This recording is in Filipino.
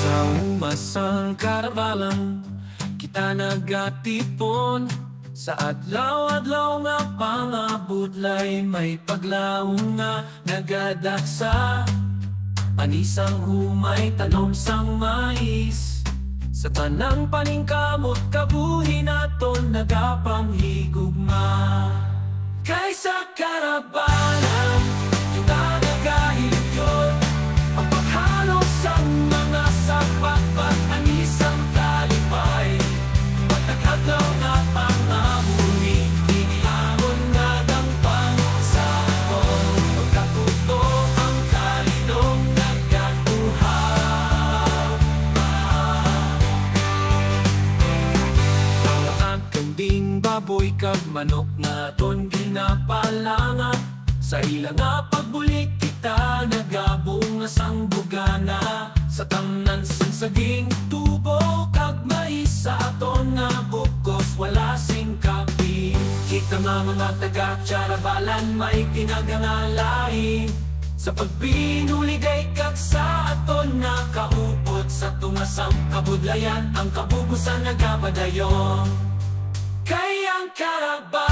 Sa umasang karabalang kita nagatipon, sa adlaw-adlaw nga pangabudlay may paglaong nga nagadaksa. Anisang humay tanom sang mais, sa tanang paningkamot kabuhi naton nagapanghigugma. Kaysa karabalan kita nagahilyon, ang paghalong sang mga sapat anisang talipay. Pagkakadlaw nga pangabuhi, inihamon nga dampang sa akong pagkatuto ang kalidong nagatuhaw. Ang kambing, baboy kag manok nga ton ginapalangat, sa ilang nga pagbulik kita nagabunga sang bugana. Sa tamnan sang saging, tubo kag mais, sa aton nga bukos wala sing kapi. Kita nga mga taga-Charabalan may kinagangalain, sa pagbinuligay kag sa aton nga kaupot. Sa tungasang kabudlayan ang kabubusan nagapadayon. Kayang Karabalan